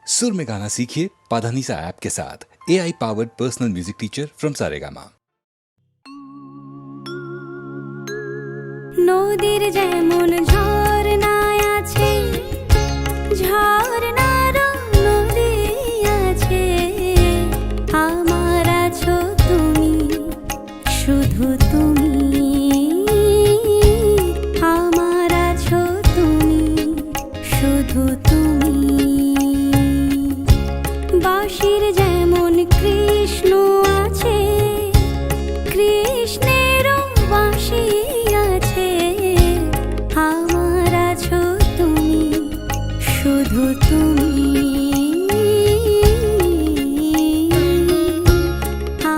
सुर में गाना सीखिए पाधानीसा ऐप के साथ। AI powered personal music teacher from Saregama. নদীর যেমন ঝর্ণায় আছে, ঝর্ণার নদী আছে, আমার আছো তুমি, শুধু তুমি, আমার আছো তুমি, শুধু তুমি। বাঁশির যেমন কৃষ্ণ আছে, কৃষ্ণেরও বাঁশি আছে, আমার আছো তুমি, শুধু তুমি,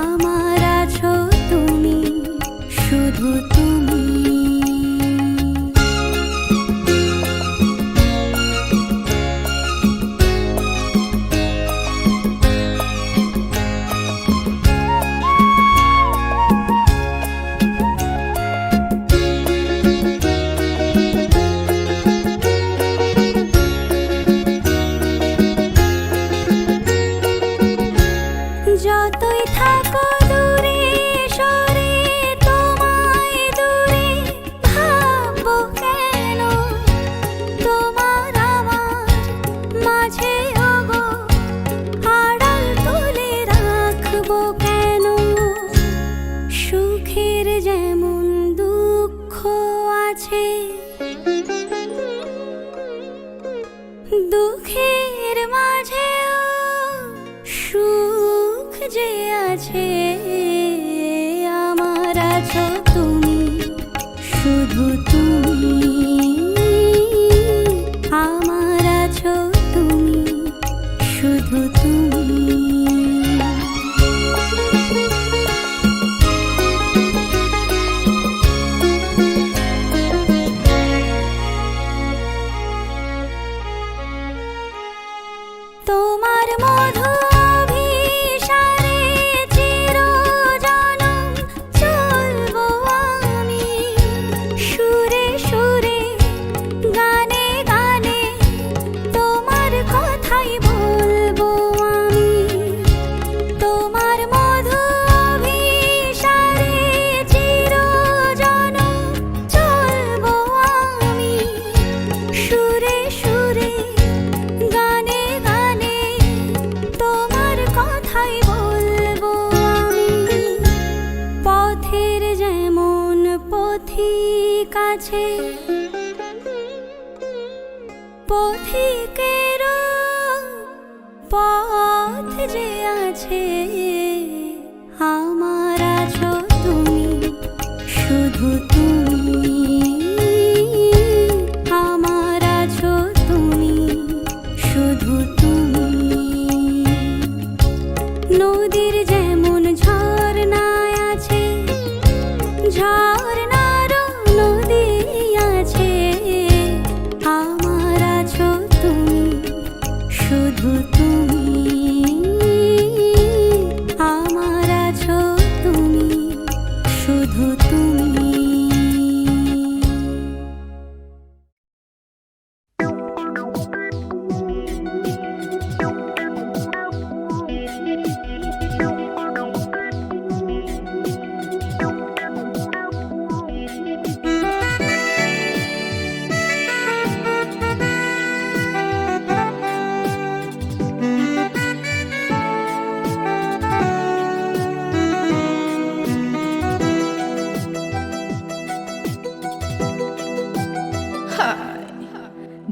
আমার আছো তুমি, শুধু তুমি। যতই থাকো দূরে সরে, তোমায় দূরে ভাববো কেন, তোমার আমার মাঝে ওগো আড়াল তুলে রাখবো কেন। সুখের যেমন দুঃখ আছে, দুঃখের মাঝেও সুখ যে আছে, আমার আছো তুমি, শুধু তুমি, আমার আছো তুমি, শুধু তুমি। তোমার মধু অভিসারে চিরজনম চলবো আমি, সুরে সুরে গানে গানে তোমার কথাই বলবো আমি। তোমার মধু অভিসারে চিরজনম চলবো আমি, সুরে সুরে গানে গানে তোমার কথাই বলবো আমি। পথের যেমন পথিক আছে, পথিকেরও পথ যে আছে, আমার আছো তুমি, শুধু তুমি, আমার আছো তুমি, শুধু তুমি। নদীর যেমন ঝর্ণায় আছে, ঝর্ণারও নদী আছে, আমার আছো তুমি, শুধু তুমি, আমার আছো তুমি, শুধু তুমি।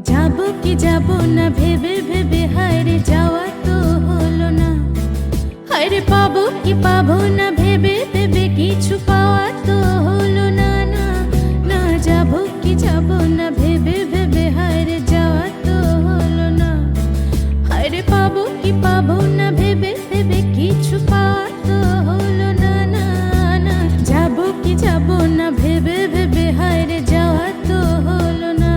যাবো কি যাবো না ভেবে ভেবে হায়রে যাওয়া তো হলো না, হায়রে পাবো কি পাবো না ভেবে ভেবে কিছু পাওয়া তো হলো না, না না যাবো কি যাবো না ভেবে ভেবে হায়রে যাওয়া তো হলো না, হায়রে পাবো কি পাবো না ভেবে ভেবে কিছু পাওয়া তো হলো না, না না যাবো কি যাবো না ভেবে ভেবে হায়রে যাওয়া তো হলো না।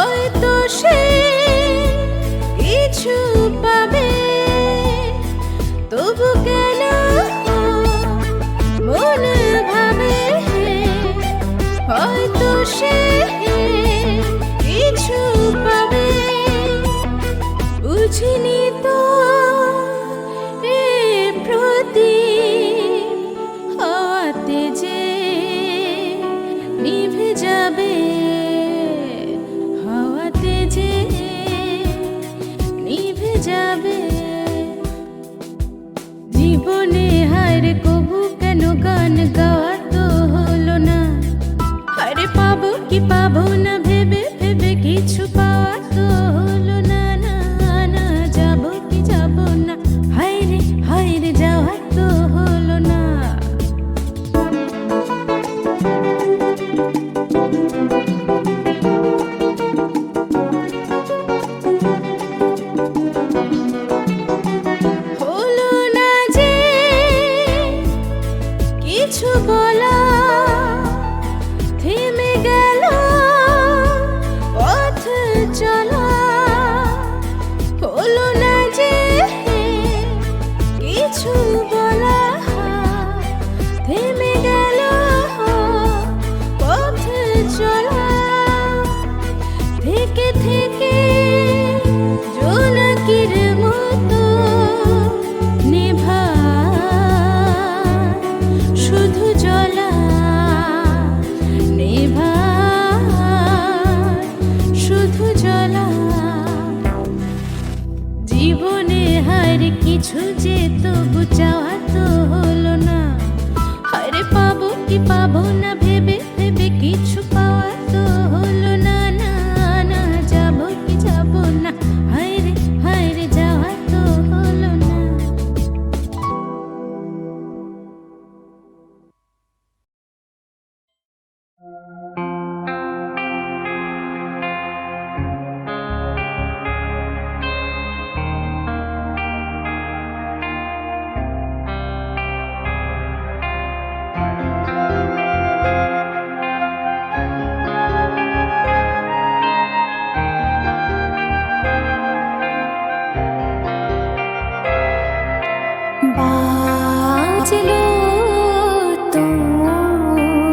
হয়তো সে কিছু পাবে, তবু কেন মনে ভাবে হয়তো সে কিছু পাবে। বুঝিনি তো এ প্রতি হাতে যে নিভে যাবে, হাওয়াতে যে নিভে যাবে। জীবনে হায়রে কবু কেন গান গাওয়া তো হলো না, হায়রে পাবো কি পাবো না ভেবে ভেবে কিছু পাওয়া তো হলো না, না না যাবো কি যাবো না, হায়রে হায়রে যাওয়া তো হলো না। হলো না যে কিছু বলা, থেমে গেল পথ চলা। হলো না যে কিছু বলা, থেমে গেল পথ চলা। থেকে থেকে জোনাকির মতো নেভা শুধু জ্বলা, নেভা শুধু জ্বলা। জীবনে হায়রে কিছু যে তবু চাওয়া তো হলো না, হায়রে পাবো কি পাবো না ভেবে ভেবে কিছু পাওয়া তো হলো না, না না যাবো কি যাবো না, হায়রে হায়রে যাওয়া তো হলো না। বাজলো তোমার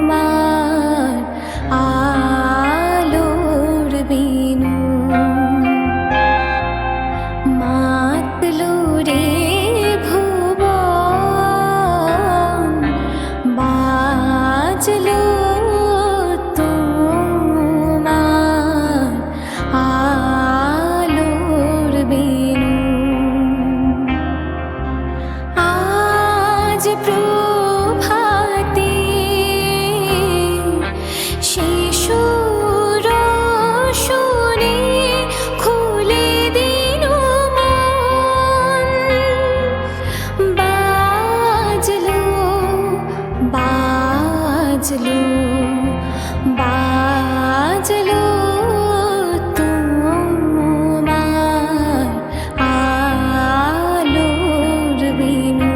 আলোর বিনু, মাতলো রে ভুবন। বাজলো তোমার আলোর বিনু, আজ প্রভাতে শিশুর শুনে খুলে দিল মন। বাজলো বাজলো বাজলো তোমার আলোর বিনু।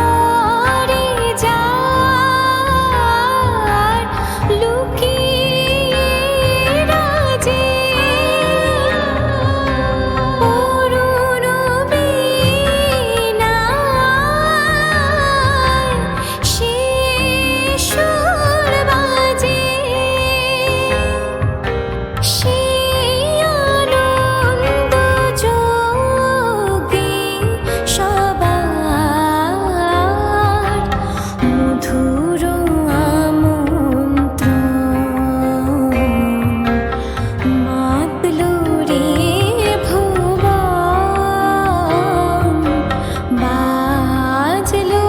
অন্তরে যার লুকিয়ে রাজে অরুণ বীণায় সে সুর বাজে, সে আনন্দ যোগে সবার মধুর আমন্ত্রণ। মাতলো রে ভুবন, বাজলো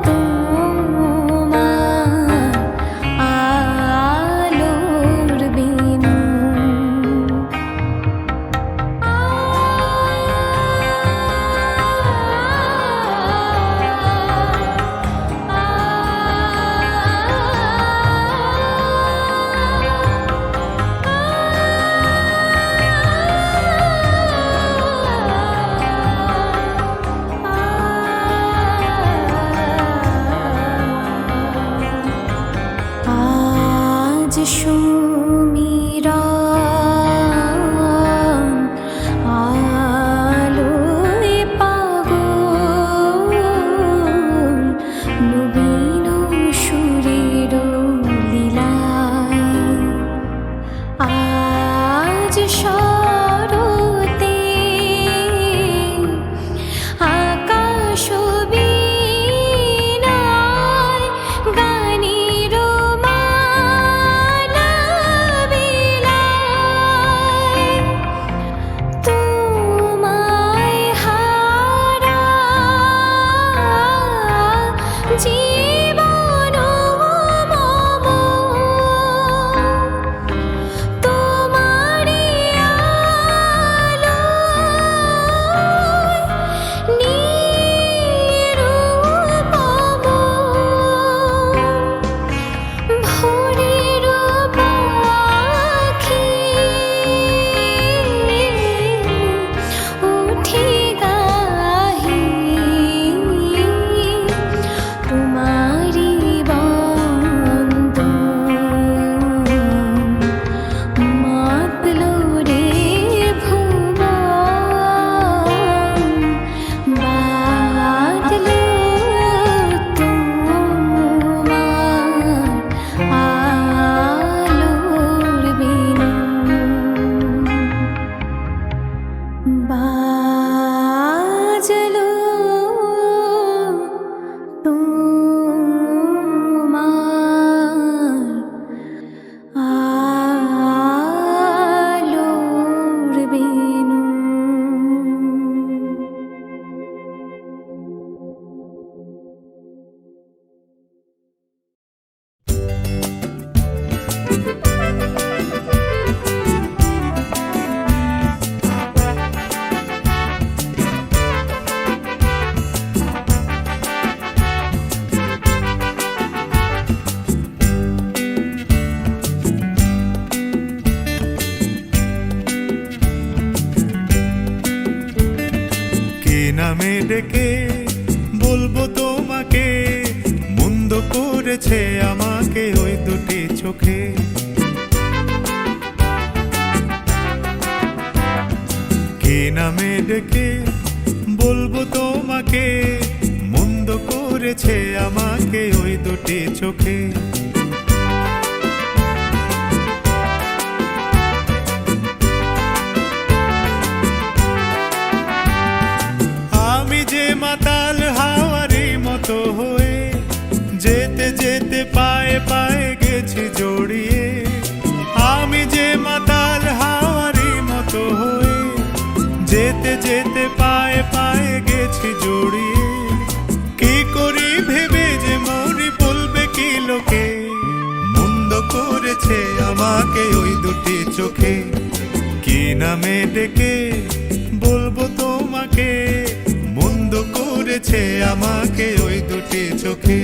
তোমার আলোর বিনু। শরতে আকাশ বীণায় গানের মালা বিলায় তোমায় হারা জীবন মম তোমারি আলোয় নিরুপম ভোরের পাখি উঠে গাহি তোমারি বন্দন মাতলো রে ভুবন বাদলো তোমার আলোর বিনু বাজলো তোমার আলোর বিনু। কি নামে ডেকে বলবো তোমাকে, মন্দ করেছে আমাকে ওই দুটি চোখে। কি নামে ডেকে বলবো তোমাকে, মন্দ করেছে আমাকে ওই দুটি চোখে। আমি যে মাতাল হাওয়ারি মতো হয়ে যেতে যেতে পায়ে পায়ে গেছি জড়িয়ে। আমি যে মাতাল হাওয়ারি মতো হয়ে যেতে যেতে পায়ে পায়ে গেছি জড়িয়ে। কি করি ভেবে যে মরি বলবে কি লোকে, মন্দ করেছে আমাকে ওই দুটি চোখে। কি নামে ডেকে বলবো তোমাকে, মন্দ করেছে আমাকে ওই দুটি চোখে।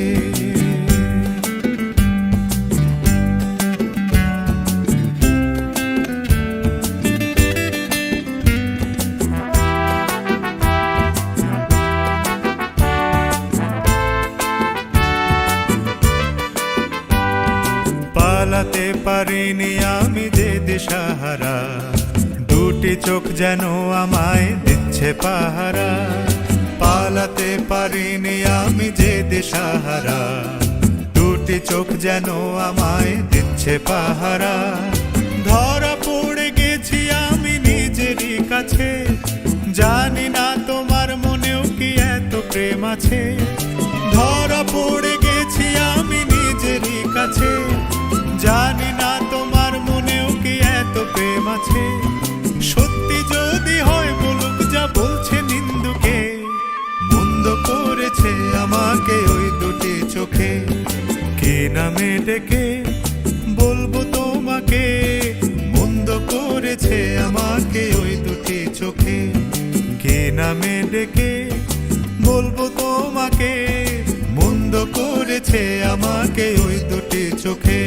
পালাতে পারিনি আমি যে দিশাহারা, দুটি চোখ যেন আমায় দিচ্ছে পাহারা। পালাতে পারিনি আমি যে দিশাহারা, দুটি চোখ যেন আমায় দিচ্ছে পাহারা। ধরা পড়ে গেছি আমি নিজেরই কাছে, জানি না তোমার মনেও কি এত প্রেম আছে। ধরা পড়ে গেছি আমি নিজেরই কাছে, জানি না তোমার মনেও কি এত প্রেম আছে। সত্যি যদি হয় বলুক যা বলছে নিন্দুকে, মন্দ করেছে আমাকে ওই দুটি চোখে। কি নামে ডেকে বলবো তোমাকে, মন্দ করেছে আমাকে ওই দুটি চোখে। কি নামে ডেকে বলবো তোমাকে, মন্দ করেছে আমাকে ওই দুটি চোখে।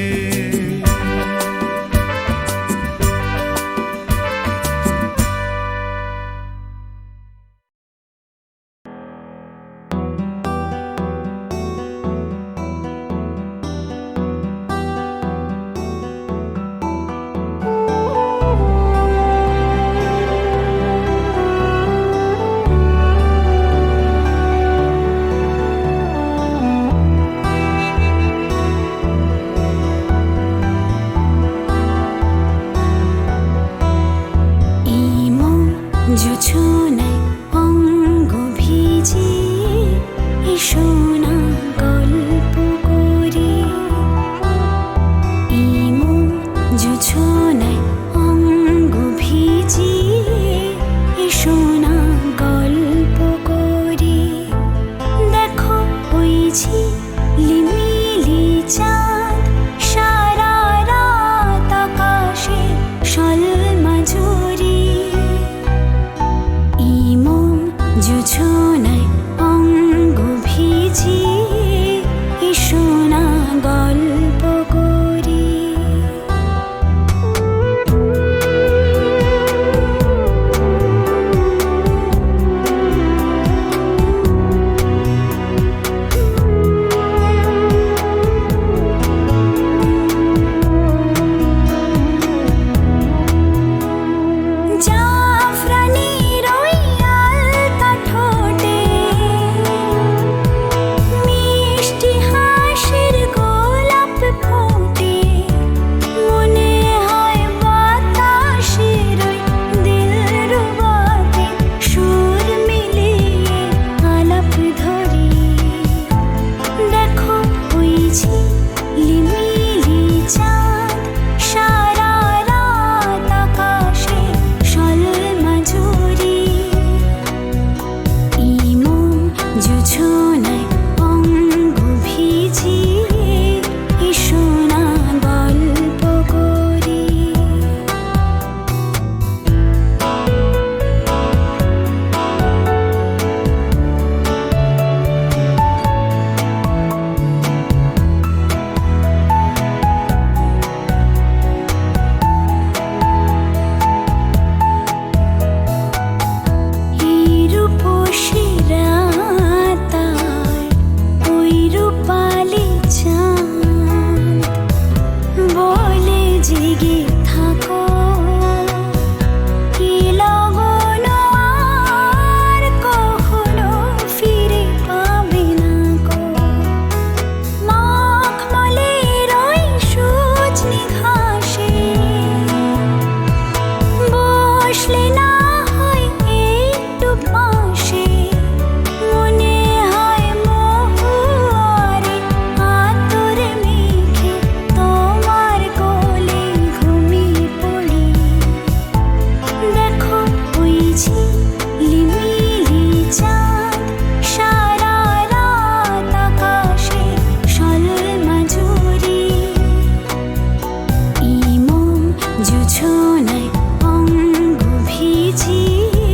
জোছনায় অঙ্গ ভিজিয়ে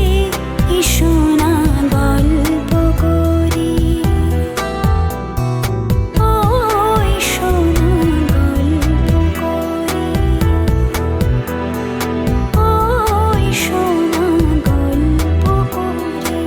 এসো না গল্প করি, ও এসো না গল্প করি, ও এসো না গল্প করি।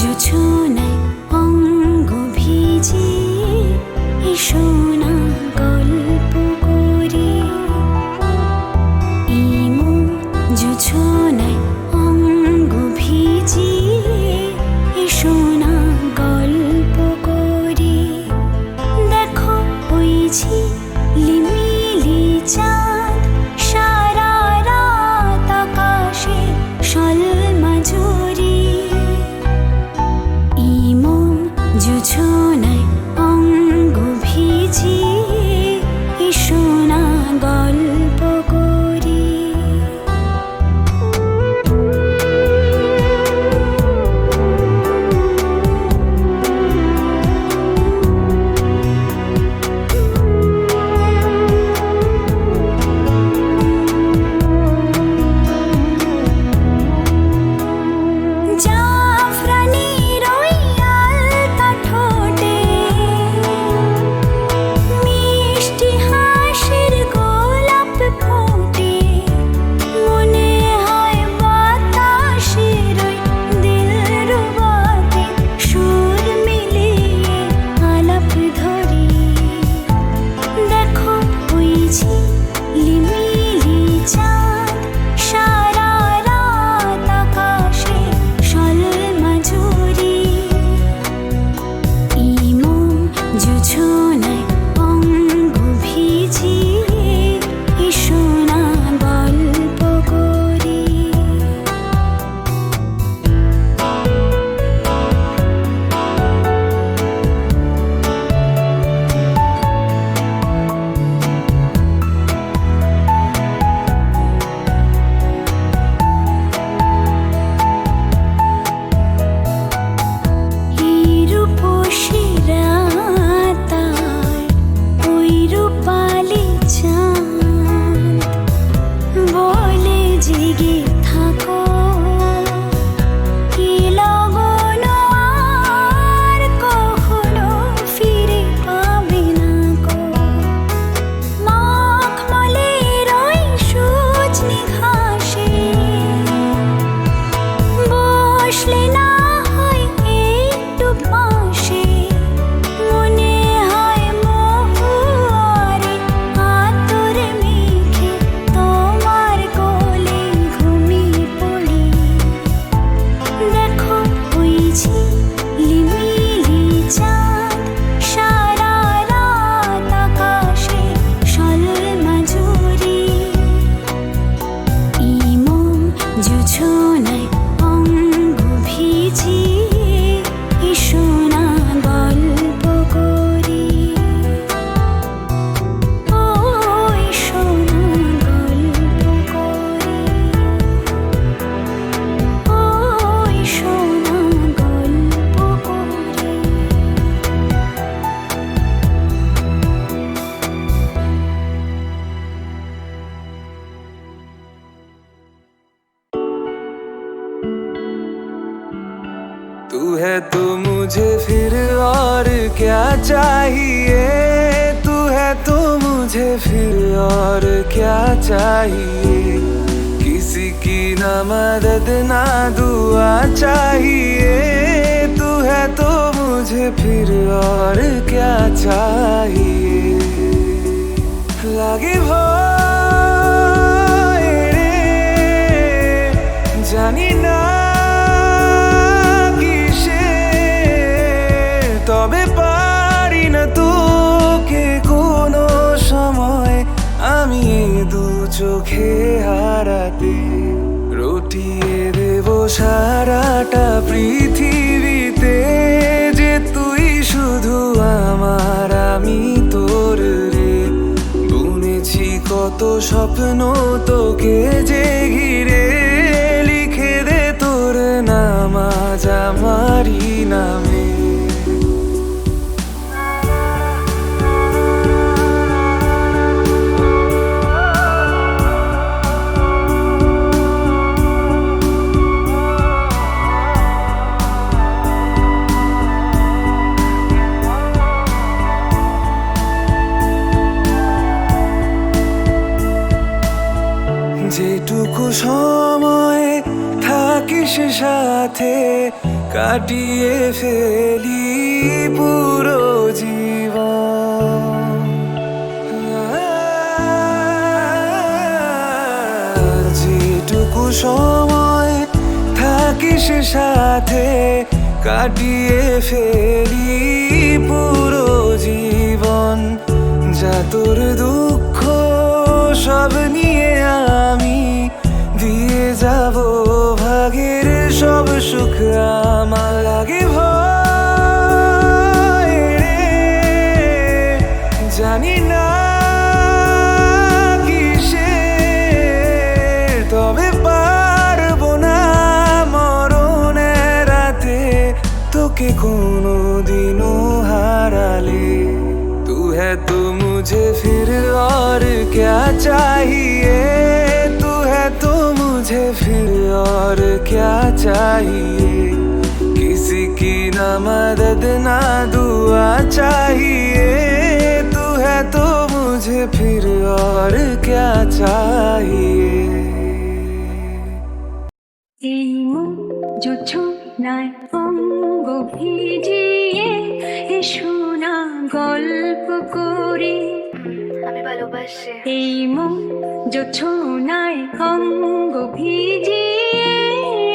জোছনায় অঙ্গ ভিজিয়ে এসো না গল্প করি, জোছনায় অঙ্গ ভিজিয়ে এসো না গল্প করি। দেখো ওই ঝিলিমিলি চাঁদ সারা রাত আকাশে সলমাজুরি, জোছনায় অঙ্গ ভিজিয়ে এসো না গল্প করি। জাফরানির ওই আলতা ঠোঁটে মিষ্টি হাসির গোলাপ ফোটে, মনে হয় বাতাসের ওই দিলরুবাতে সুর মিলিয়ে আলাপ ধরি। দেখো ওই ঝিলিমিলি চাঁদ সারা রাত আকাশে সলমাজুরি, জোছনায় অঙ্গ ভিজিয়ে এসো না গল্প করি। এই রূপসী রাতার ওই রূপালি চাঁদ বলে জেগে থাকো, কি লগন আর কখনো ফিরে পাবে না গো। মখমলের ওই সজনে ঘাসে বসলে না হয় একটু পাশে, মনে হয় মহুয়ারে আতর মেখে তোমার কোলে ঘুমিয়ে পড়ি। দেখো ওই ঝিলিমিলি চাঁদ সারা রাত আকাশে সলমাজুরি, জোছনায় অঙ্গ ভিজিয়ে এসো না গল্প করি, ও এসো না গল্প করি, ও এসো না গল্প করি। तू है तो मुझे फिर और क्या चाहिए, तू है तो मुझे फिर और क्या चाहिए। किसी की ना मदद ना दुआ चाहिए, तू है तो मुझे फिर और क्या चाहिए। লাগে ভয় রে, জানি না কিসে, তবে পারি না তোকে কোনো সময় আমি দু চোখে হারাতে। রটিয়ে দেব সারাটা পৃথিবীতে যে তুই শুধু আমার আমি তোর রে। বুনেছি কত স্বপ্ন তোকে যে ঘিরে, লিখে দে তোর নাম আজ আমারই নামে। যেটুকু সময় থাকিস সাথে কাটিয়ে ফেলি পুরো জীবন। যেটুকু সময় থাকিস সাথে কাটিয়ে ফেলি পুরো জীবন। যা তোর দুঃখ সব নিয়ে আমি দিয়ে যাব ভাগের সব সুখ আমার। লাগে ভয় রে, জানি না কিসের, তবে পারবো না মরণের রাতে তোকে কোনোদিনও হারালে। तू है तो मुझे फिर और क्या चाहिए, तू है तो मुझे फिर और क्या चाहिए। किसी की ना मदद ना दुआ चाहिए, तू है तो मुझे फिर और क्या चाहिए। এই মন জোছনায় অঙ্গ ভিজিয়ে এসো না গল্প করি। আমি ভালোবাসি। এই মন জোছনায় অঙ্গ ভিজিয়ে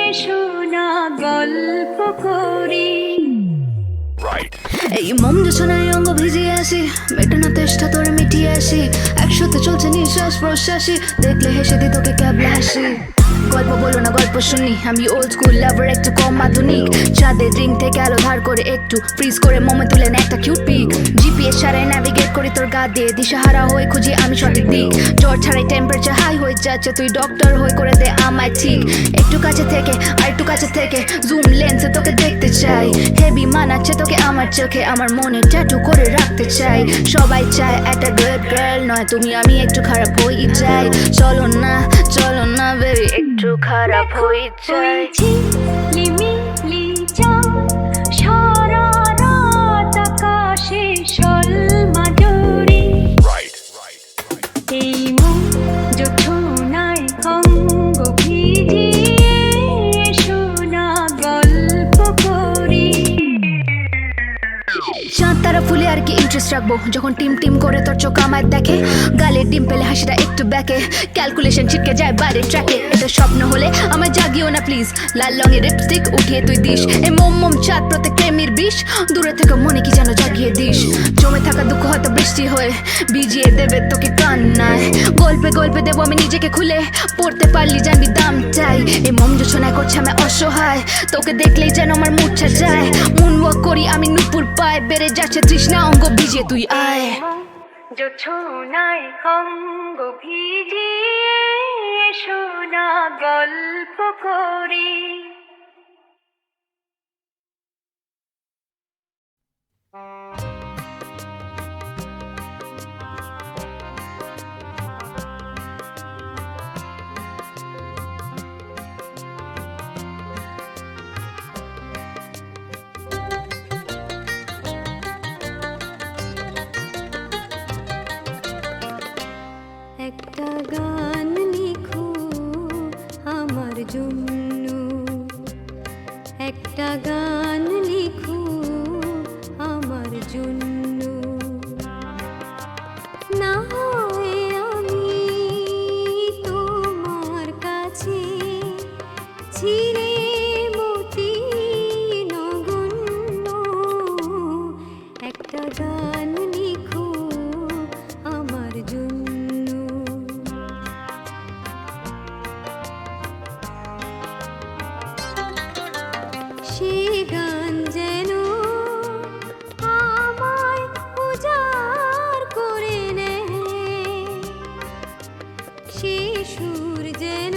এসো না গল্প করি। এই মন জোছনায় অঙ্গ ভিজিয়ে আসি, মেটানো তেষ্টা তোর মিটিয়ে আসি। একসাথে চলছে নিঃশ্বাস প্রশ্বাসী, দেখলে হেসে দি তোকে ক্যাবলা হাসি। গল্প বলো না গল্প শুনি, আমি ওল্ড স্কুল লাভার একটু কম আধুনিক। চাঁদের রিং থেকে আলো ধার করে একটু ফ্রিজ করে মোমে তুলে না একটা কিউট পিক। জিপিএস ছাড়াই ন্যাভিগেট করি তোর গা দিয়ে, দিশাহারা হয়ে খুঁজি আমি সঠিক দিক। জ্বর ছাড়াই টেম্পারেচার হাই হয়ে যাচ্ছে, তুই ডক্টর হয়ে করে দে আমায় ঠিক। একটু কাছে থেকে আর একটু কাছে থেকে জুম লেন্সে তোকে দেখতে চাই। হেভি মানাচ্ছে তোকে আমার চোখে, আমার মনে ট্যাটু করে রাখতে চাই। সবাই চায় একটা গুড গার্ল, নয় তুমি আমি একটু খারাপ হয়ে যাই। চলো না বেবি একটু খারাপ হয়ে যাই। ঝিলিমিলি চাঁদ সারা রাত আকাশে শোলমা জুড়ি। এই মন জোছনায় অঙ্গ ভিজিয়ে এসো না গল্প করি। চাঁদ তারা ফুলে আর কি ইন্টারেস্ট রাখবো, যখন টিম টিম করে তোর চোখ আমায় দেখে। গালের ডিম পেলে হাসিটা একটু ব্যাকে, ক্যালকুলেশন ছিটকে যায় বাইরে ট্র্যাকে। এটা স্বপ্ন হলে আমায় জাগিও না প্লিজ, লাল রঙের লিপস্টিক উঠিয়ে তুই দিস। এই মোম চাঁদ প্রত্যেক প্রেমের বিষ, দূরে থেকে মনে কি যেন জাগিয়ে দিস। জমে থাকা দুঃখ হয়তো বৃষ্টি হয়ে ভিজিয়ে দেবে তোকে কান্নায়। গল্পে গল্পে দেবো আমি নিজেকে খুলে, পড়তে পারলি জানবি দাম চাই। এই মম জোছনায় করছে আমি অসহায়, তোকে দেখলেই যেন আমার মুছা যায়। মুন ওয়াক করি আমি নুপুর পায়, বেড়ে যাচ্ছে তৃষ্ণা অঙ্গ ভিজিয়ে তুই আয়। জোছনায় অঙ্গ ভিজিয়ে এসো না গল্প করি। একটা গান লিখো আমার জন্য, একটা গান লিখো আমার গান লিখো আমার জন্য। সে গান যেন আমায় উজাড় করে নেয়, সে সুর যেন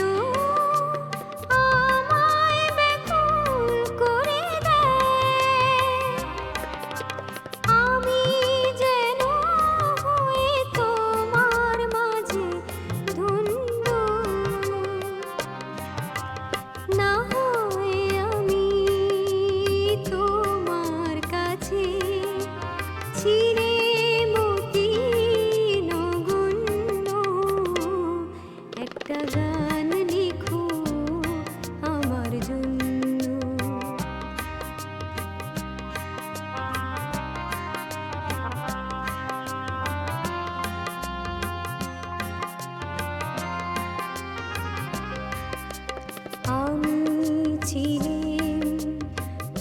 আমায় ব্যাকুল করে দেয়। আমি যেন হই তোমার মাঝে ধন্য, না হয় আমি তোমার কাছে ছিঁড়ে মতি নগণ্য। একটা গান লিখো আমার জন্য। আমি ছিলাম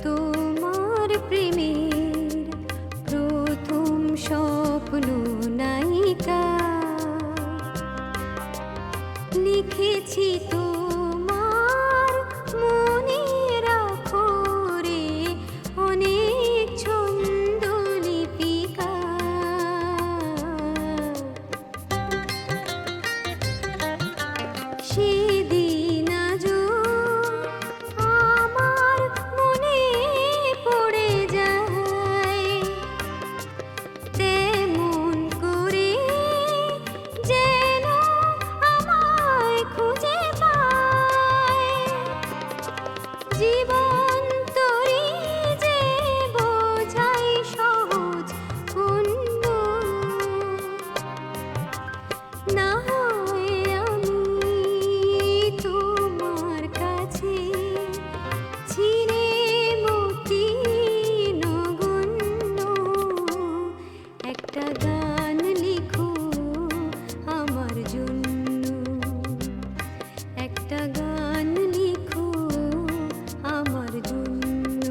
তোমার প্রেমের প্রথম স্বপ্ন নায়িকা, লিখেছি তোমার মনের আখরে অনেক ছন্দ লিপিকা। সেদিন আজও আমার মনে পড়ে যায়, তেমন করে যেন আমায় খুঁজে পায়। জীবন তরি যে বোঝাই সহজ অন্য, না হয় আমি তোমার কাছে ছিঁড়ে মতি নগণ্য। একটা গান লিখো আমার জন্য, একটা গান লিখো আমার জন্য।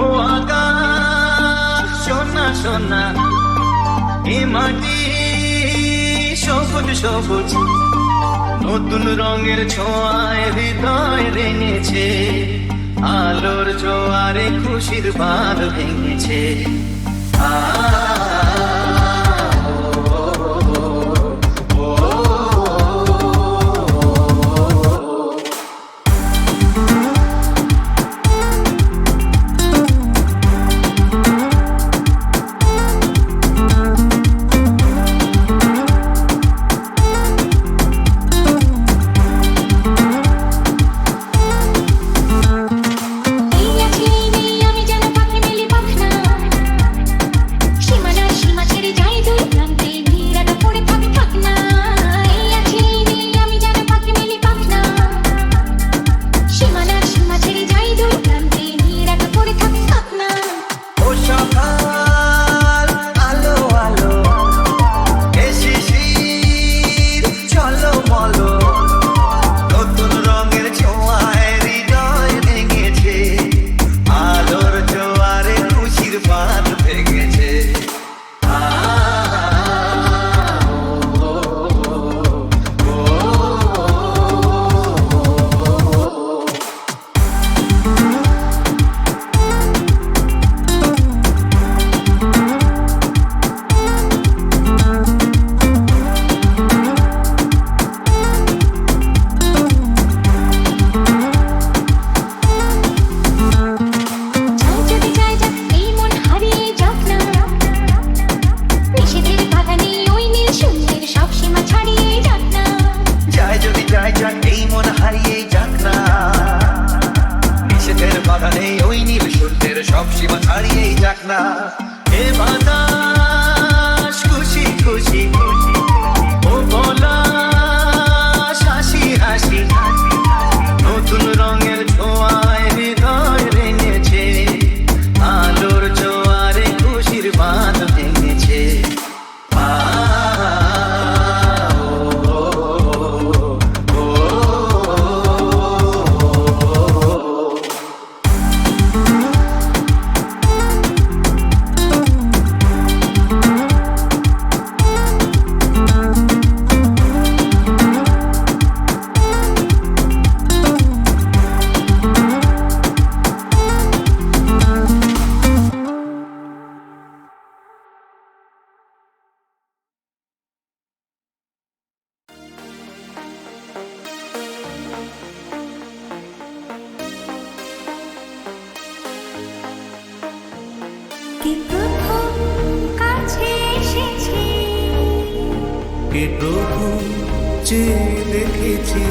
ও আকাশ সোনা সোনা, এ মাটি সবুজ সবুজ, নতুন রঙের ছোঁয়ায় হৃদয় রেঙেছে, আলোর জোয়ারে খুশির বাঁধ ভেঙেছে। আ এই আছে এই নেই আমি যেন পাখি মেলি পাখনা, সীমানায় সীমাতে তোকে প্রথম চেয়ে দেখেছি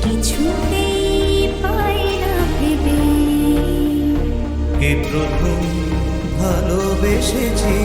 কিছুতেই পাই না ভেবে কে প্রথম ভালোবেসেছি